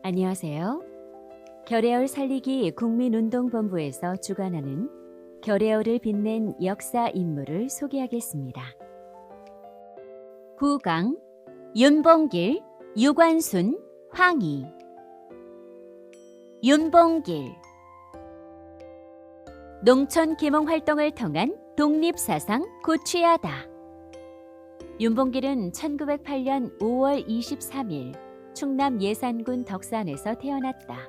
안녕하세요. 결의을 살리기 국민운동본부에서 주관하는 결의를 빛낸 역사 인물을 소개하겠습니다. 구강, 윤봉길, 유관순, 황희. 윤봉길. 농촌 계몽 활동을 통한 독립사상 고취하다. 윤봉길은 1908년 5월 23일 충남 예산군 덕산에서 태어났다.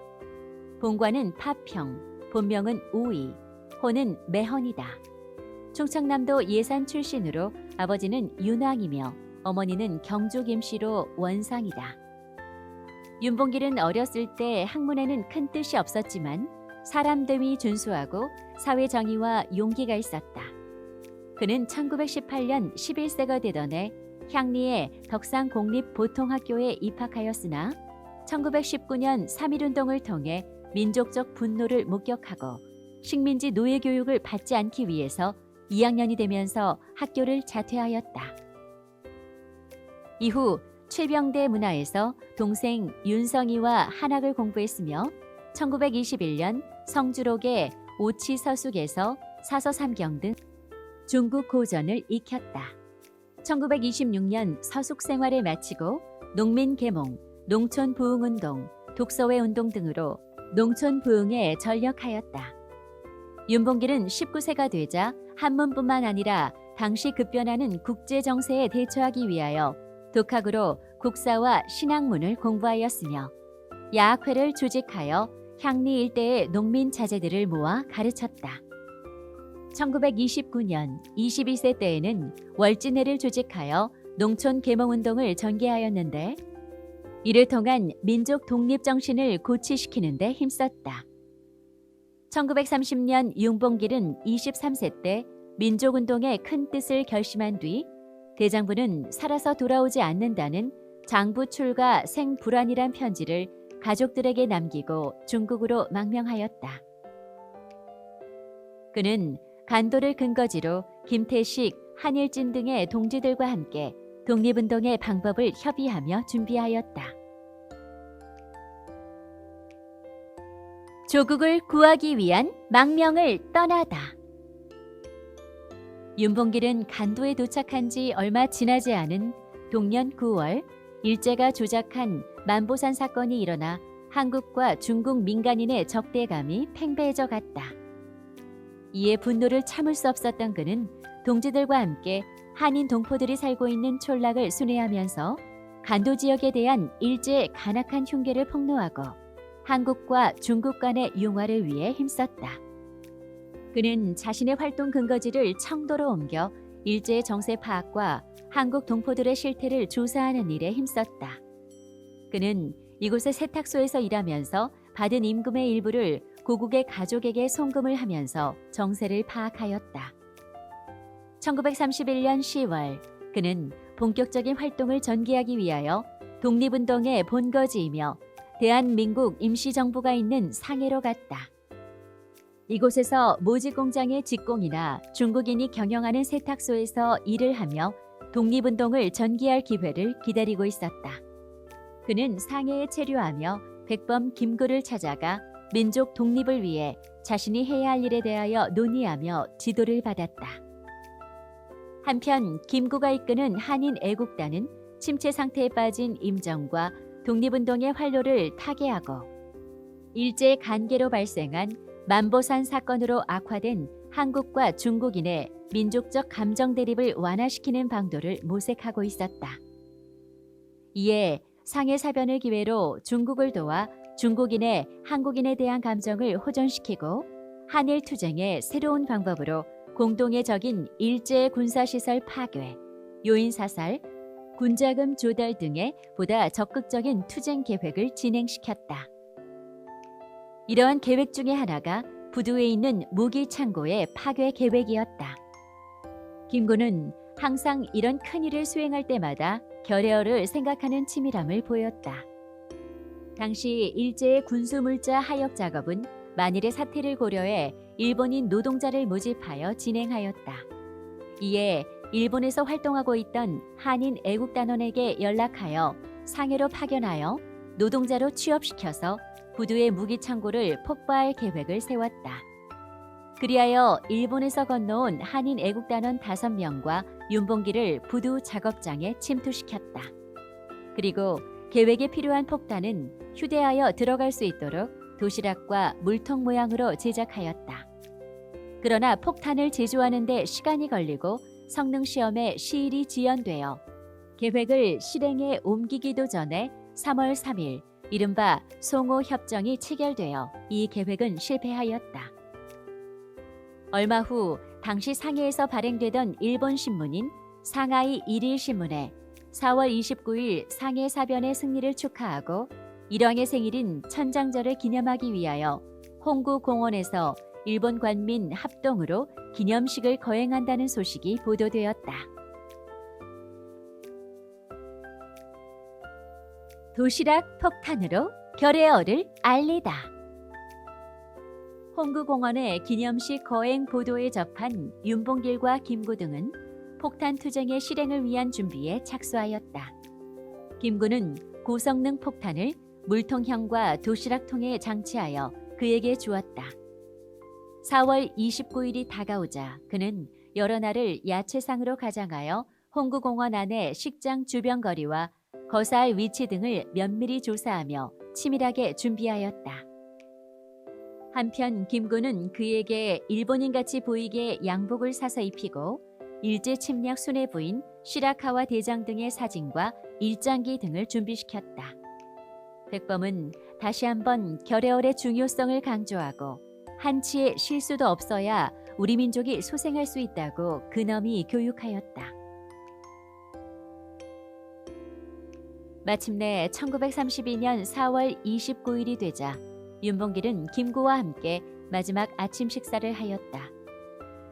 본관은 파평, 본명은 오이, 호는 매헌이다. 충청남도 예산 출신으로 아버지는 윤왕이며 어머니는 경주 김씨로 원상이다. 윤봉길은 어렸을 때 학문에는 큰 뜻이 없었지만 사람됨이 준수하고 사회정의와 용기가 있었다. 그는 1918년 11세가 되던 해 향리의 덕산공립보통학교에 입학하였으나 1919년 3.1운동을 통해 민족적 분노를 목격하고 식민지 노예교육을 받지 않기 위해서 2학년이 되면서 학교를 자퇴하였다. 이후 최병대 문화에서 동생 윤성이와 한학을 공부했으며 1921년 성주록의 오치서숙에서 사서삼경 등 중국 고전을 익혔다. 1926년 서숙 생활을 마치고 농민계몽, 농촌부흥운동, 독서회운동 등으로 농촌 부흥에 전력하였다. 윤봉길은 19세가 되자 한문뿐만 아니라 당시 급변하는 국제정세에 대처하기 위하여 독학으로 국사와 신학문을 공부하였으며 야학회를 조직하여 향리 일대의 농민 자제들을 모아 가르쳤다. 1929년 22세 때에는 월진회를 조직하여 농촌 계몽운동을 전개하였는데 이를 통한 민족 독립정신을 고취시키는 데 힘썼다. 1930년 윤봉길은 23세 때 민족운동의 큰 뜻을 결심한 뒤 대장부는 살아서 돌아오지 않는다는 장부 출가 생불안이란 편지를 가족들에게 남기고 중국으로 망명하였다. 그는 간도를 근거지로 김태식, 한일진 등의 동지들과 함께 독립운동의 방법을 협의하며 준비하였다. 조국을 구하기 위한 망명을 떠나다. 윤봉길은 간도에 도착한 지 얼마 지나지 않은 동년 9월 일제가 조작한 만보산 사건이 일어나 한국과 중국 민간인의 적대감이 팽배해져 갔다. 이에 분노를 참을 수 없었던 그는 동지들과 함께 한인 동포들이 살고 있는 촌락을 순회하면서 간도 지역에 대한 일제의 간악한 흉계를 폭로하고 한국과 중국 간의 융화를 위해 힘썼다. 그는 자신의 활동 근거지를 청도로 옮겨 일제의 정세 파악과 한국 동포들의 실태를 조사하는 일에 힘썼다. 그는 이곳의 세탁소에서 일하면서 받은 임금의 일부를 고국의 가족에게 송금을 하면서 정세를 파악하였다. 1931년 10월 그는 본격적인 활동을 전개하기 위하여 독립운동의 본거지이며 대한민국 임시정부가 있는 상해로 갔다. 이곳에서 모직공장의 직공이나 중국인이 경영하는 세탁소에서 일을 하며 독립운동을 전개할 기회를 기다리고 있었다. 그는 상해에 체류하며 백범 김구를 찾아가 민족 독립을 위해 자신이 해야 할 일에 대하여 논의하며 지도를 받았다. 한편 김구가 이끄는 한인 애국단은 침체 상태에 빠진 임정과 독립운동의 활로를 타개하고 일제 간계로 발생한 만보산 사건으로 악화된 한국과 중국인의 민족적 감정 대립을 완화시키는 방도를 모색하고 있었다. 이에 상해 사변을 기회로 중국을 도와 중국인의 한국인에 대한 감정을 호전시키고 한일 투쟁의 새로운 방법으로 공동의 적인 일제의 군사시설 파괴, 요인 사살, 군자금 조달 등의 보다 적극적인 투쟁 계획을 진행시켰다. 이러한 계획 중의 하나가 부두에 있는 무기 창고의 파괴 계획이었다. 김구는 항상 이런 큰일을 수행할 때마다 결의어를 생각하는 치밀함을 보였다. 당시 일제의 군수물자 하역 작업은 만일의 사태를 고려해 일본인 노동자를 모집하여 진행하였다. 이에 일본에서 활동하고 있던 한인 애국단원에게 연락하여 상해로 파견하여 노동자로 취업시켜서 부두의 무기 창고를 폭파할 계획을 세웠다. 그리하여 일본에서 건너온 한인 애국단원 5명과 윤봉기를 부두 작업장에 침투시켰다. 그리고 계획에 필요한 폭탄은 휴대하여 들어갈 수 있도록 도시락과 물통 모양으로 제작하였다. 그러나 폭탄을 제조하는 데 시간이 걸리고 성능 시험에 시일이 지연되어 계획을 실행에 옮기기도 전에 3월 3일 이른바 송호 협정이 체결되어 이 계획은 실패하였다. 얼마 후 당시 상해에서 발행되던 일본 신문인 상하이 일일신문에 4월 29일 상해 사변의 승리를 축하하고 일왕의 생일인 천장절을 기념하기 위하여 홍구공원에서 일본 관민 합동으로 기념식을 거행한다는 소식이 보도되었다. 도시락 폭탄으로 결의어를 알리다. 홍구공원의 기념식 거행 보도에 접한 윤봉길과 김구 등은 폭탄 투쟁의 실행을 위한 준비에 착수하였다. 김구는 고성능 폭탄을 물통형과 도시락통에 장치하여 그에게 주었다. 4월 29일이 다가오자 그는 여러 날을 야채상으로 가장하여 홍구공원 안의 식장 주변 거리와 거사할 위치 등을 면밀히 조사하며 치밀하게 준비하였다. 한편 김구는 그에게 일본인같이 보이게 양복을 사서 입히고 일제 침략 수뇌부인 시라카와 대장 등의 사진과 일장기 등을 준비시켰다. 백범은 다시 한번 결의어의 중요성을 강조하고 한치의 실수도 없어야 우리 민족이 소생할 수 있다고 근엄히 교육하였다. 마침내 1932년 4월 29일이 되자 윤봉길은 김구와 함께 마지막 아침 식사를 하였다.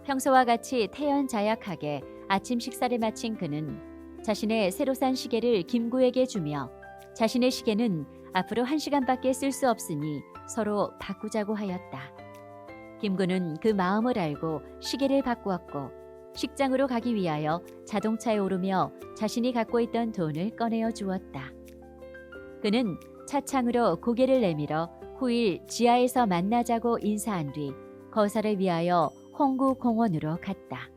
평소와 같이 태연자약하게 아침 식사를 마친 그는 자신의 새로 산 시계를 김구에게 주며 자신의 시계는 앞으로 1시간밖에 쓸 수 없으니 서로 바꾸자고 하였다. 김구는 그 마음을 알고 시계를 바꾸었고 식장으로 가기 위하여 자동차에 오르며 자신이 갖고 있던 돈을 꺼내어 주었다. 그는 차창으로 고개를 내밀어 후일 지하에서 만나자고 인사한 뒤 거사를 위하여 홍구공원으로 갔다.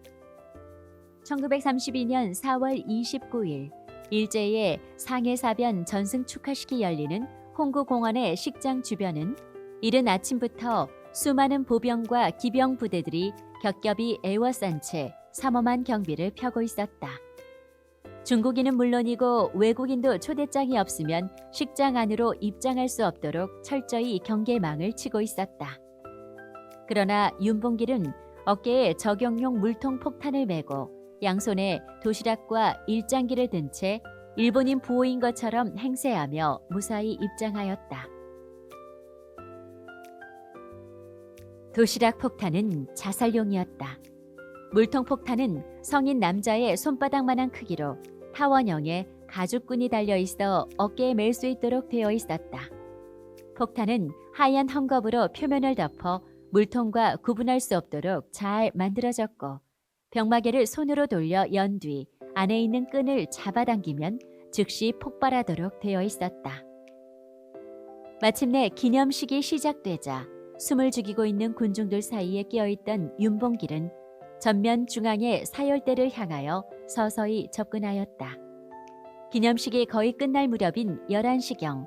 1932년 4월 29일 일제의 상해사변 전승 축하식이 열리는 홍구공원의 식장 주변은 이른 아침부터 수많은 보병과 기병 부대들이 겹겹이 에워싼 채 삼엄한 경비를 펴고 있었다. 중국인은 물론이고 외국인도 초대장이 없으면 식장 안으로 입장할 수 없도록 철저히 경계망을 치고 있었다. 그러나 윤봉길은 어깨에 적용용 물통 폭탄을 메고 양손에 도시락과 일장기를 든 채 일본인 부호인 것처럼 행세하며 무사히 입장하였다. 도시락 폭탄은 자살용이었다. 물통 폭탄은 성인 남자의 손바닥만한 크기로 타원형에 가죽끈이 달려있어 어깨에 멜 수 있도록 되어 있었다. 폭탄은 하얀 헝겊으로 표면을 덮어 물통과 구분할 수 없도록 잘 만들어졌고 병마개를 손으로 돌려 연 뒤 안에 있는 끈을 잡아당기면 즉시 폭발하도록 되어 있었다. 마침내 기념식이 시작되자 숨을 죽이고 있는 군중들 사이에 끼어있던 윤봉길은 전면 중앙의 사열대를 향하여 서서히 접근하였다. 기념식이 거의 끝날 무렵인 11시경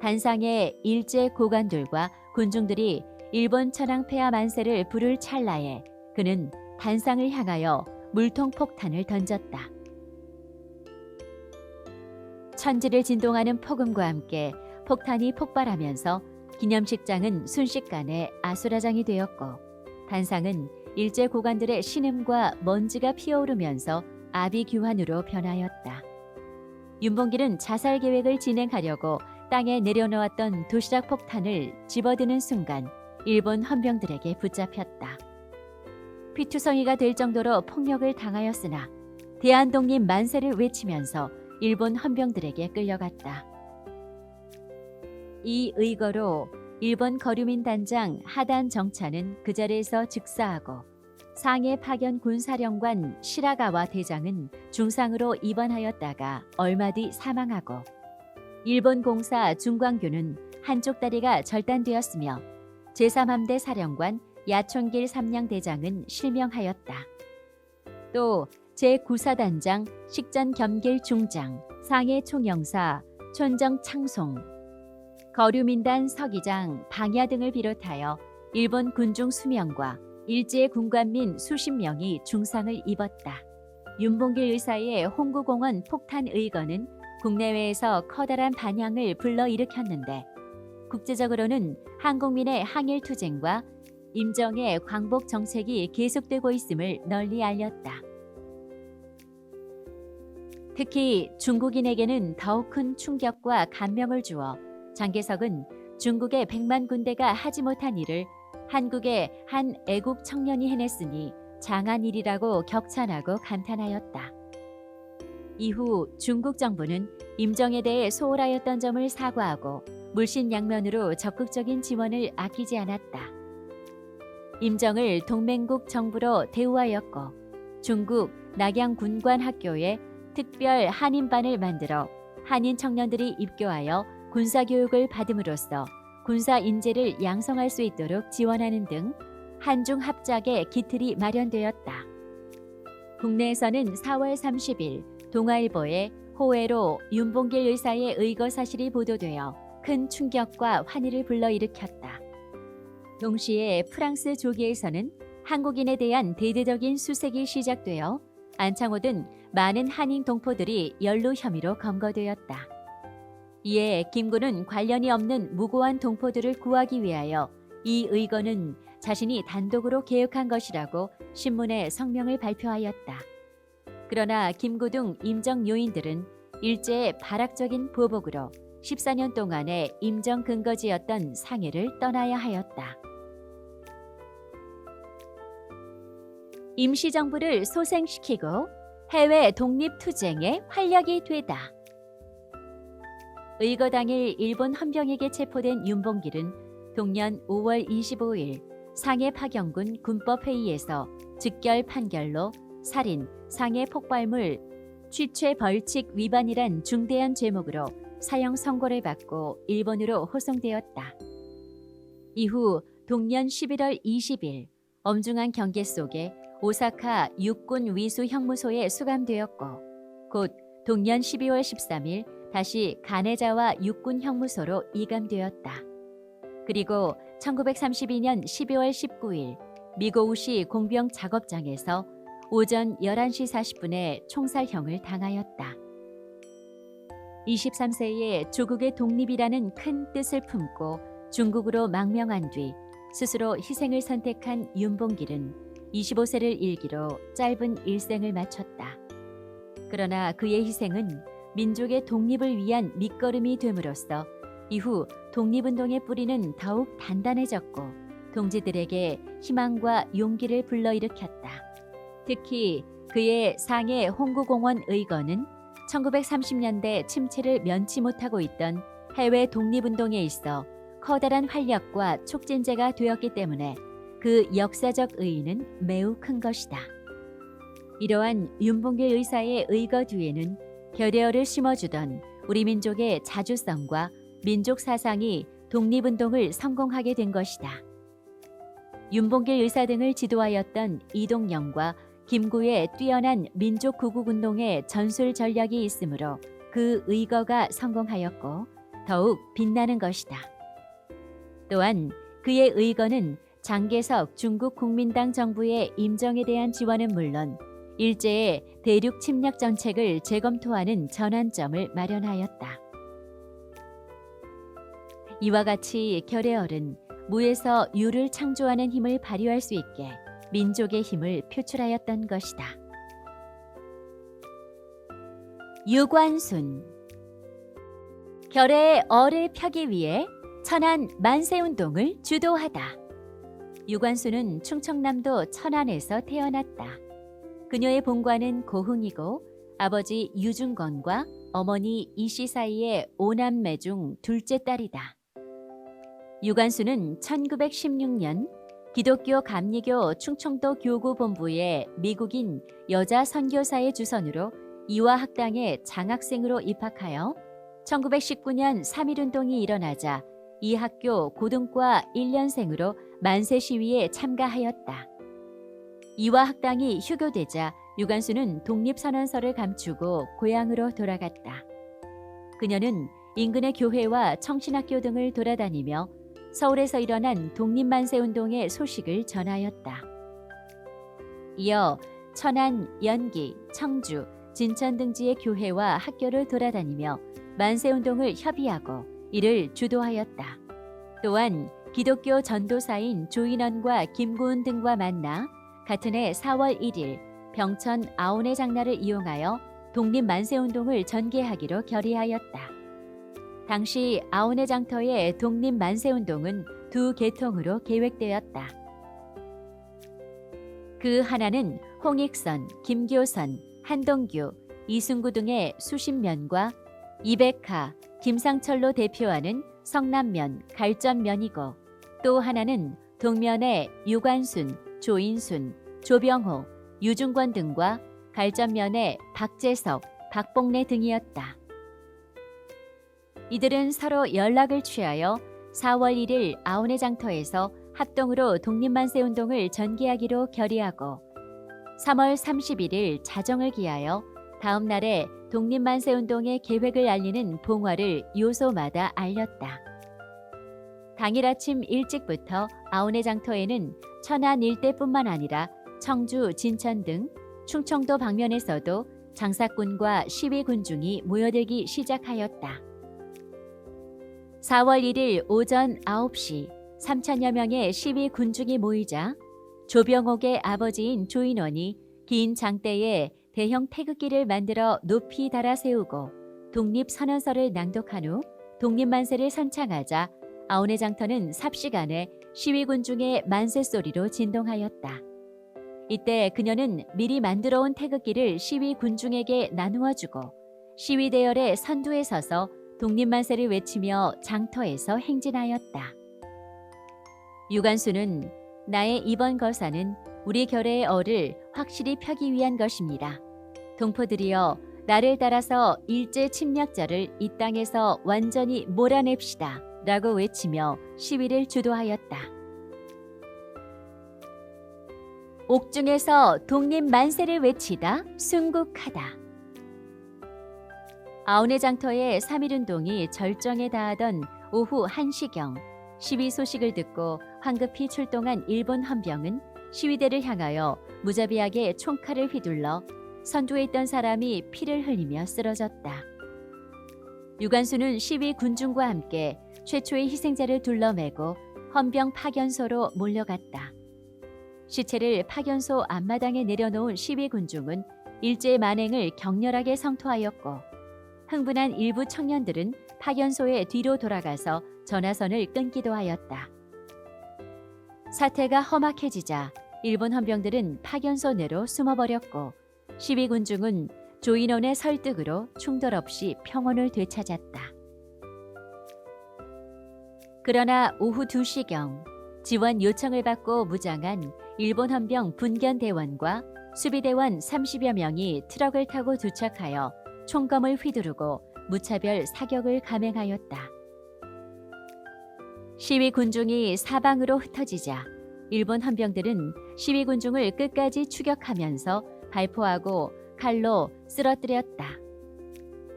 단상의 일제 고관들과 군중들이 일본 천황 폐하 만세를 부를 찰나에 그는 단상을 향하여 물통 폭탄을 던졌다. 천지를 진동하는 폭음과 함께 폭탄이 폭발하면서 기념식장은 순식간에 아수라장이 되었고 단상은 일제 고관들의 신음과 먼지가 피어오르면서 아비규환으로 변하였다. 윤봉길은 자살 계획을 진행하려고 땅에 내려놓았던 도시락 폭탄을 집어드는 순간 일본 헌병들에게 붙잡혔다. 피투성이가 될 정도로 폭력을 당하였으나 대한독립 만세를 외치면서 일본 헌병들에게 끌려갔다. 이 의거로 일본 거류민 단장 하단 정차는 그 자리에서 즉사하고 상해 파견 군사령관 시라가와 대장은 중상으로 입원하였다가 얼마 뒤 사망하고 일본 공사 중광교는 한쪽 다리가 절단되었으며 제3함대 사령관 야촌길 삼량대장은 실명하였다. 또 제9사단장 식전겸길 중장 상해 총영사 촌정 창송 거류민단 서기장 방야 등을 비롯하여 일본 군중 수명과 일제의 군관민 수십 명이 중상을 입었다. 윤봉길 의사의 홍구공원 폭탄 의거는 국내외에서 커다란 반향을 불러일으켰는데 국제적으로는 한국민의 항일투쟁과 임정의 광복 정책이 계속되고 있음을 널리 알렸다. 특히 중국인에게는 더욱 큰 충격과 감명을 주어 장개석은 중국의 100만 군대가 하지 못한 일을 한국의 한 애국 청년이 해냈으니 장한 일이라고 격찬하고 감탄하였다. 이후 중국 정부는 임정에 대해 소홀하였던 점을 사과하고 물신양면으로 적극적인 지원을 아끼지 않았다. 임정을 동맹국 정부로 대우하였고 중국 낙양군관학교에 특별 한인반을 만들어 한인 청년들이 입교하여 군사교육을 받음으로써 군사 인재를 양성할 수 있도록 지원하는 등 한중 합작의 기틀이 마련되었다. 국내에서는 4월 30일 동아일보에 호외로 윤봉길 의사의 의거 사실이 보도되어 큰 충격과 환희를 불러일으켰다. 동시에 프랑스 조기에서는 한국인에 대한 대대적인 수색이 시작되어 안창호 등 많은 한인 동포들이 연루 혐의로 검거되었다. 이에 김구는 관련이 없는 무고한 동포들을 구하기 위하여 이 의거는 자신이 단독으로 개혁한 것이라고 신문에 성명을 발표하였다. 그러나 김구 등 임정 요인들은 일제의 발악적인 보복으로 14년 동안의 임정 근거지였던 상해를 떠나야 하였다. 임시정부를 소생시키고 해외 독립투쟁에 활력이 되다. 의거 당일 일본 헌병에게 체포된 윤봉길은 동년 5월 25일 상해 파경군 군법회의에서 즉결 판결로 살인, 상해 폭발물, 취최 벌칙 위반이란 중대한 죄목으로 사형 선고를 받고 일본으로 호송되었다. 이후 동년 11월 20일 엄중한 경계 속에 오사카 육군 위수 형무소에 수감되었고 곧 동년 12월 13일 다시 가네자와 육군 형무소로 이감되었다. 그리고 1932년 12월 19일 미고우시 공병 작업장에서 오전 11시 40분에 총살형을 당하였다. 23세에 조국의 독립이라는 큰 뜻을 품고 중국으로 망명한 뒤 스스로 희생을 선택한 윤봉길은 25세를 일기로 짧은 일생을 마쳤다. 그러나 그의 희생은 민족의 독립을 위한 밑거름이 됨으로써 이후 독립운동의 뿌리는 더욱 단단해졌고 동지들에게 희망과 용기를 불러일으켰다. 특히 그의 상해 홍구공원 의거는 1930년대 침체를 면치 못하고 있던 해외 독립운동에 있어 커다란 활력과 촉진제가 되었기 때문에 그 역사적 의의는 매우 큰 것이다. 이러한 윤봉길 의사의 의거 뒤에는 결여를 심어주던 우리 민족의 자주성과 민족 사상이 독립운동을 성공하게 된 것이다. 윤봉길 의사 등을 지도하였던 이동영과 김구의 뛰어난 민족 구국운동의 전술 전략이 있으므로 그 의거가 성공하였고 더욱 빛나는 것이다. 또한 그의 의거는 장개석 중국 국민당 정부의 임정에 대한 지원은 물론 일제의 대륙 침략 정책을 재검토하는 전환점을 마련하였다. 이와 같이 결의어른 무에서 유를 창조하는 힘을 발휘할 수 있게 민족의 힘을 표출하였던 것이다. 유관순 결의의 어를 펴기 위해 천안 만세운동을 주도하다. 유관순은 충청남도 천안에서 태어났다. 그녀의 본관은 고흥이고 아버지 유중건과 어머니 이씨 사이의 5남매 중 둘째 딸이다. 유관순은 1916년 기독교 감리교 충청도 교구 본부의 미국인 여자 선교사의 주선으로 이화학당에 장학생으로 입학하여 1919년 3.1운동이 일어나자 이 학교 고등과 1년생으로 만세 시위에 참가하였다. 이화 학당이 휴교되자 유관수는 독립선언서를 감추고 고향으로 돌아갔다. 그녀는 인근의 교회와 청신학교 등을 돌아다니며 서울에서 일어난 독립만세운동의 소식을 전하였다. 이어 천안, 연기, 청주, 진천 등지의 교회와 학교를 돌아다니며 만세운동을 협의하고 이를 주도하였다. 또한 기독교 전도사인 조인원과 김구은 등과 만나 같은 해 4월 1일 병천 아온의 장날을 이용하여 독립만세운동을 전개하기로 결의하였다. 당시 아온의 장터의 독립만세운동은 두 계통으로 계획되었다. 그 하나는 홍익선, 김교선, 한동규, 이승구 등의 수십 면과 이백하, 김상철로 대표하는 성남면, 갈전면이고 또 하나는 동면의 유관순, 조인순, 조병호, 유중권 등과 갈전면의 박재석, 박봉래 등이었다. 이들은 서로 연락을 취하여 4월 1일 아온의 장터에서 합동으로 독립만세운동을 전개하기로 결의하고 3월 31일 자정을 기하여 다음 날에 독립만세운동의 계획을 알리는 봉화를 요소마다 알렸다. 당일 아침 일찍부터 아온의 장터에는 천안 일대뿐만 아니라 청주, 진천 등 충청도 방면에서도 장사꾼과 시위 군중이 모여들기 시작하였다. 4월 1일 오전 9시 3천여 명의 시위 군중이 모이자 조병옥의 아버지인 조인원이 긴 장대에 대형 태극기를 만들어 높이 달아 세우고 독립선언서를 낭독한 후 독립만세를 선창하자 아온의 장터는 삽시간에 시위 군중의 만세 소리로 진동하였다. 이때 그녀는 미리 만들어 온 태극기를 시위 군중에게 나누어 주고 시위 대열의 선두에 서서 독립만세를 외치며 장터에서 행진하였다. 유관수는 나의 이번 거사는 우리 결의의 얼을 확실히 펴기 위한 것입니다. 동포들이여 나를 따라서 일제 침략자를 이 땅에서 완전히 몰아냅시다 라고 외치며 시위를 주도하였다. 옥중에서 독립만세를 외치다 순국하다. 아온의 장터의 3.1운동이 절정에 다하던 오후 1시경 시위 소식을 듣고 황급히 출동한 일본 헌병은 시위대를 향하여 무자비하게 총칼을 휘둘러 선두에 있던 사람이 피를 흘리며 쓰러졌다. 유관수는 시위 군중과 함께 최초의 희생자를 둘러매고 헌병 파견소로 몰려갔다. 시체를 파견소 앞마당에 내려놓은 시위 군중은 일제 만행을 격렬하게 성토하였고 흥분한 일부 청년들은 파견소의 뒤로 돌아가서 전화선을 끊기도 하였다. 사태가 험악해지자 일본 헌병들은 파견소 내로 숨어버렸고 시위 군중은 조인원의 설득으로 충돌 없이 평온을 되찾았다. 그러나 오후 2시경 지원 요청을 받고 무장한 일본 헌병 분견대원과 수비대원 30여 명이 트럭을 타고 도착하여 총검을 휘두르고 무차별 사격을 감행하였다. 시위 군중이 사방으로 흩어지자 일본 헌병들은 시위 군중을 끝까지 추격하면서 발포하고 칼로 쓰러뜨렸다.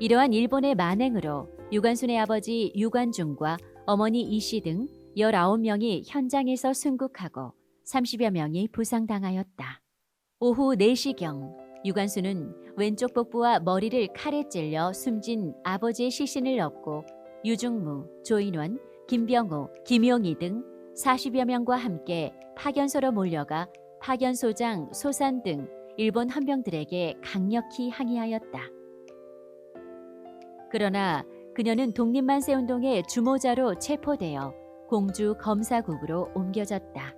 이러한 일본의 만행으로 유관순의 아버지 유관중과 어머니 이씨 등 19명이 현장에서 순국하고 30여 명이 부상당하였다. 오후 4시경 유관순은 왼쪽 복부와 머리를 칼에 찔려 숨진 아버지의 시신을 업고 유중무, 조인원, 김병호, 김용희 등 40여 명과 함께 파견소로 몰려가 파견소장 소산 등 일본 헌병들에게 강력히 항의하였다. 그러나 그녀는 독립만세운동의 주모자로 체포되어 공주 검사국으로 옮겨졌다.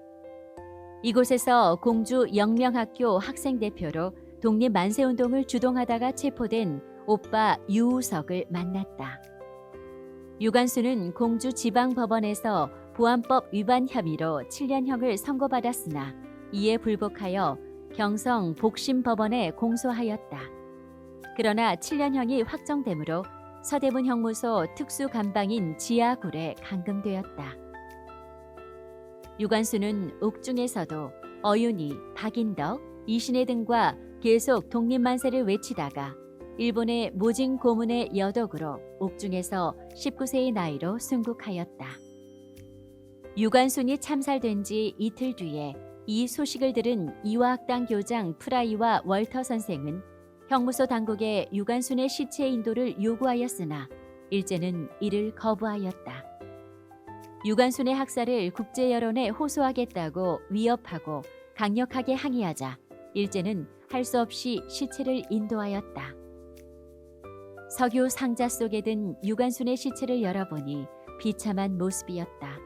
이곳에서 공주 영명학교 학생대표로 독립만세운동을 주동하다가 체포된 오빠 유우석을 만났다. 유관수는 공주 지방법원에서 보안법 위반 혐의로 7년형을 선고받았으나 이에 불복하여 경성 복심법원에 공소하였다. 그러나 7년형이 확정되므로 서대문 형무소 특수감방인 지하굴에 감금되었다. 유관순은 옥중에서도 어윤희, 박인덕, 이신혜 등과 계속 독립만세를 외치다가 일본의 모진 고문의 여독으로 옥중에서 19세의 나이로 순국하였다. 유관순이 참살된 지 이틀 뒤에 이 소식을 들은 이화학당 교장 프라이와 월터 선생은 형무소 당국에 유관순의 시체 인도를 요구하였으나 일제는 이를 거부하였다. 유관순의 학살을 국제 여론에 호소하겠다고 위협하고 강력하게 항의하자 일제는 할 수 없이 시체를 인도하였다. 석유 상자 속에 든 유관순의 시체를 열어보니 비참한 모습이었다.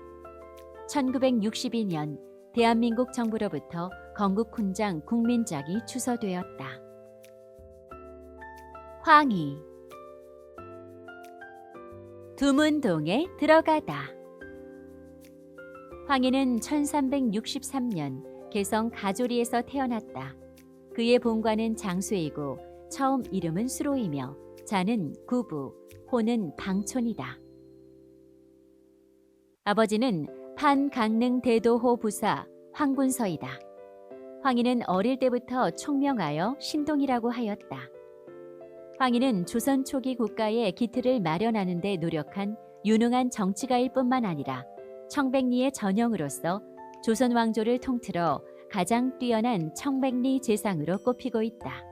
1962년 대한민국 정부로부터 건국훈장 국민장이 추서되었다. 황희. 두문동에 들어가다. 황희는 1363년 개성 가조리에서 태어났다. 그의 본관은 장수이고 처음 이름은 수로이며 자는 구부, 호는 방촌이다. 아버지는 판강릉 대도호 부사 황군서이다. 황희는 어릴 때부터 총명하여 신동이라고 하였다. 황희는 조선 초기 국가의 기틀을 마련하는 데 노력한 유능한 정치가일 뿐만 아니라 청백리의 전형으로서 조선 왕조를 통틀어 가장 뛰어난 청백리 재상으로 꼽히고 있다.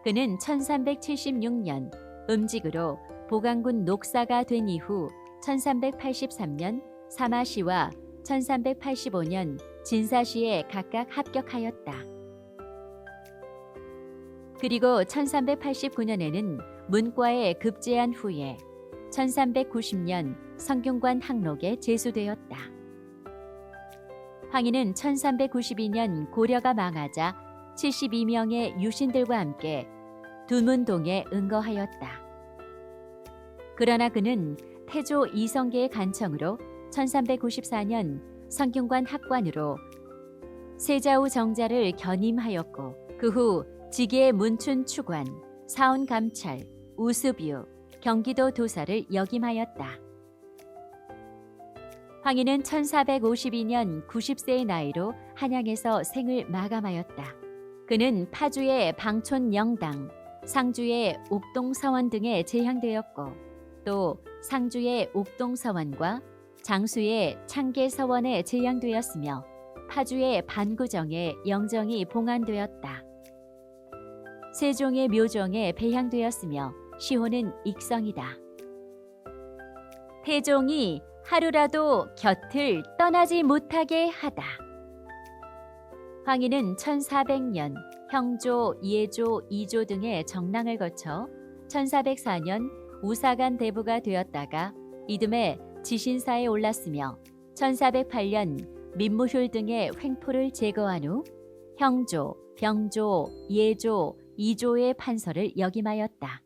그는 1376년 음직으로 보강군 녹사가 된 이후 1383년 사마시와 1385년 진사시에 각각 합격하였다. 그리고 1389년에는 문과에 급제한 후에 1390년 성균관 학록에 제수되었다. 황희는 1392년 고려가 망하자 72명의 유신들과 함께 두문동에 응거하였다. 그러나 그는 태조 이성계의 간청으로 1394년 성균관 학관으로 세자우 정자를 견임하였고 그 후 지계 문춘 추관, 사원 감찰, 우수뷰, 경기도 도사를 역임하였다. 황희는 1452년 90세의 나이로 한양에서 생을 마감하였다. 그는 파주의 방촌 영당, 상주의 옥동서원 등에 제향되었고 또 상주의 옥동서원과 장수의 창계서원에 제향되었으며 파주의 반구정에 영정이 봉안되었다. 세종의 묘정에 배향되었으며 시호는 익성이다. 태종이 하루라도 곁을 떠나지 못하게 하다. 황희는 1400년 형조, 예조, 이조 등의 정랑을 거쳐 1404년 우사간 대부가 되었다가 이듬해 지신사에 올랐으며 1408년 민무휴 등의 횡포를 제거한 후 형조, 병조, 예조, 이조의 판서를 역임하였다.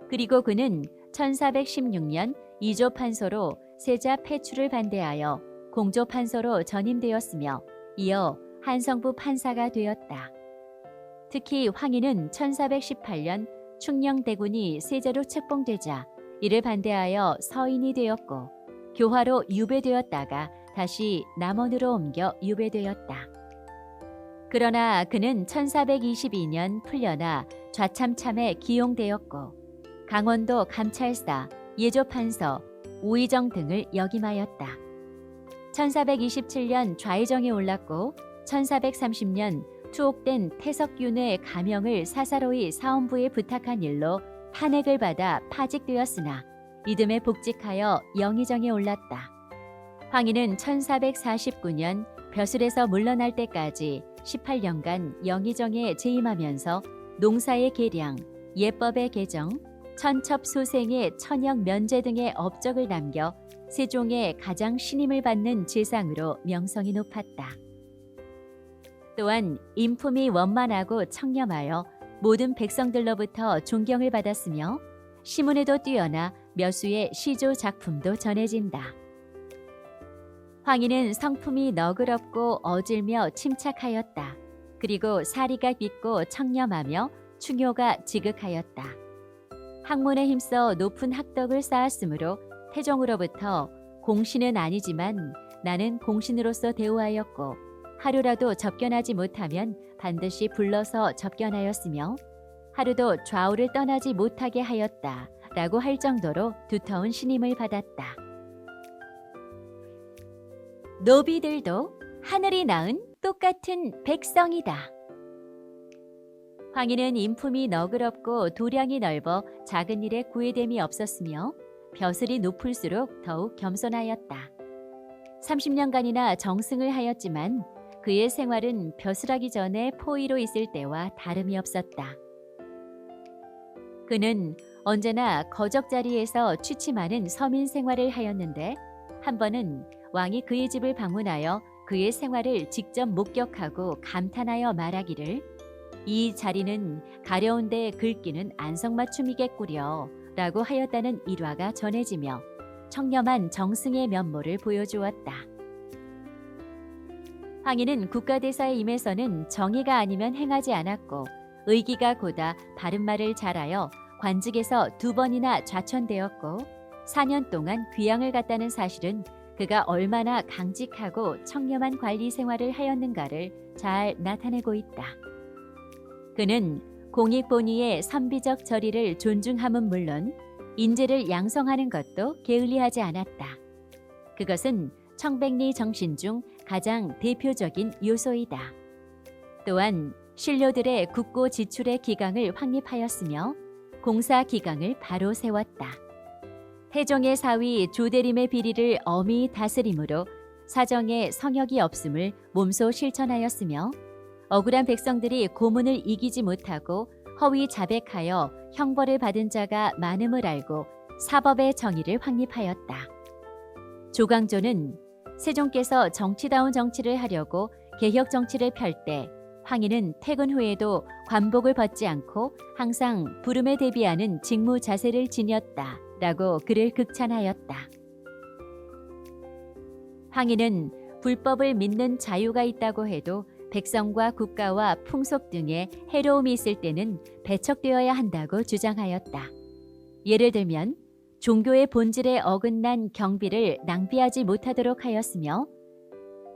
그리고 그는 1416년 이조 판서로 세자 폐출을 반대하여 공조 판서로 전임되었으며 이어 한성부 판사가 되었다. 특히 황희는 1418년 충녕대군이 세자로 책봉되자 이를 반대하여 서인이 되었고 교화로 유배되었다가 다시 남원으로 옮겨 유배되었다. 그러나 그는 1422년 풀려나 좌참참에 기용되었고 강원도 감찰사, 예조판서, 오의정 등을 역임하였다. 1427년 좌의정에 올랐고 1430년 투옥된 태석균의 가명을 사사로이 사원부에 부탁한 일로 탄핵을 받아 파직되었으나 이듬해 복직하여 영의정에 올랐다. 황희는 1449년 벼슬에서 물러날 때까지 18년간 영의정에 재임하면서 농사의 계량, 예법의 개정, 천첩소생의 천역 면제 등의 업적을 남겨 세종의 가장 신임을 받는 재상으로 명성이 높았다. 또한 인품이 원만하고 청렴하여 모든 백성들로부터 존경을 받았으며 시문에도 뛰어나 몇 수의 시조 작품도 전해진다. 황희는 성품이 너그럽고 어질며 침착하였다. 그리고 사리가 깊고 청렴하며 충효가 지극하였다. 학문에 힘써 높은 학덕을 쌓았으므로 태종으로부터 공신은 아니지만 나는 공신으로서 대우하였고 하루라도 접견하지 못하면 반드시 불러서 접견하였으며 하루도 좌우를 떠나지 못하게 하였다 라고 할 정도로 두터운 신임을 받았다. 노비들도 하늘이 낳은 똑같은 백성이다. 황희는 인품이 너그럽고 도량이 넓어 작은 일에 구애됨이 없었으며 벼슬이 높을수록 더욱 겸손하였다. 30년간이나 정승을 하였지만 그의 생활은 벼슬하기 전에 포위로 있을 때와 다름이 없었다. 그는 언제나 거적자리에서 취침하는 서민 생활을 하였는데 한 번은 왕이 그의 집을 방문하여 그의 생활을 직접 목격하고 감탄하여 말하기를 이 자리는 가려운데 긁기는 안성맞춤이겠구려 라고 하였다는 일화가 전해지며 청렴한 정승의 면모를 보여주었다. 황희는 국가대사에 임해서는 정의가 아니면 행하지 않았고 의기가 고다 바른 말을 잘하여 관직에서 2번이나 좌천되었고 4년 동안 귀양을 갔다는 사실은 그가 얼마나 강직하고 청렴한 관리 생활을 하였는가를 잘 나타내고 있다. 그는 공익본위의 선비적 절의를 존중함은 물론 인재를 양성하는 것도 게을리하지 않았다. 그것은 청백리 정신 중 가장 대표적인 요소이다. 또한 신료들의 국고 지출의 기강을 확립하였으며 공사 기강을 바로 세웠다. 태종의 사위 조대림의 비리를 엄히 다스림으로 사정에 성역이 없음을 몸소 실천하였으며 억울한 백성들이 고문을 이기지 못하고 허위 자백하여 형벌을 받은 자가 많음을 알고 사법의 정의를 확립하였다. 조광조는 세종께서 정치다운 정치를 하려고 개혁 정치를 펼 때 황희는 퇴근 후에도 관복을 벗지 않고 항상 부름에 대비하는 직무 자세를 지녔다 라고 그를 극찬하였다. 황희는 불법을 믿는 자유가 있다고 해도 백성과 국가와 풍속 등에 해로움이 있을 때는 배척되어야 한다고 주장하였다. 예를 들면 종교의 본질에 어긋난 경비를 낭비하지 못하도록 하였으며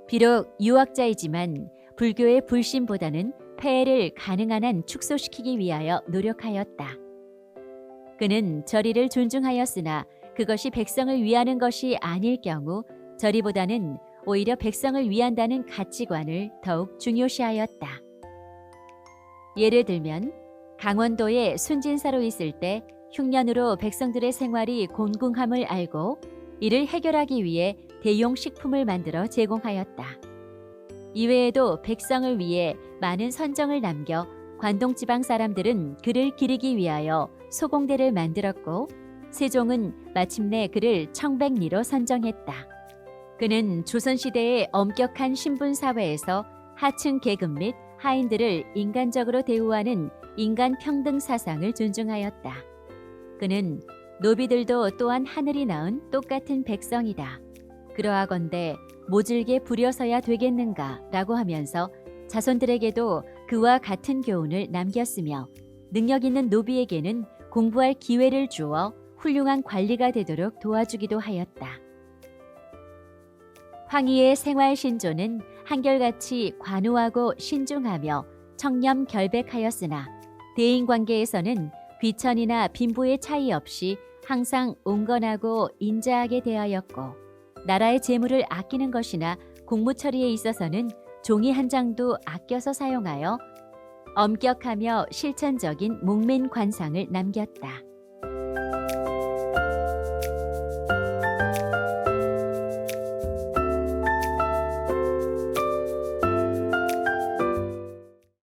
비록 유학자이지만 불교의 불신보다는 폐해를 가능한 한 축소시키기 위하여 노력하였다. 그는 절의를 존중하였으나 그것이 백성을 위하는 것이 아닐 경우 절의보다는 오히려 백성을 위한다는 가치관을 더욱 중요시하였다. 예를 들면 강원도에 순진사로 있을 때 흉년으로 백성들의 생활이 곤궁함을 알고 이를 해결하기 위해 대용 식품을 만들어 제공하였다. 이외에도 백성을 위해 많은 선정을 남겨 관동지방 사람들은 그를 기리기 위하여 소공대를 만들었고 세종은 마침내 그를 청백리로 선정했다. 그는 조선시대의 엄격한 신분사회에서 하층 계급 및 하인들을 인간적으로 대우하는 인간평등 사상을 존중하였다. 그는 노비들도 또한 하늘이 낳은 똑같은 백성이다. 그러하건대 모질게 부려서야 되겠는가 라고 하면서 자손들에게도 그와 같은 교훈을 남겼으며 능력 있는 노비에게는 공부할 기회를 주어 훌륭한 관리가 되도록 도와주기도 하였다. 황희의 생활 신조는 한결같이 관우하고 신중하며 청렴 결백하였으나 대인관계에서는 귀천이나 빈부의 차이 없이 항상 온건하고 인자하게 대하였고 나라의 재물을 아끼는 것이나 공무 처리에 있어서는 종이 한 장도 아껴서 사용하여 엄격하며 실천적인 묵민 관상을 남겼다.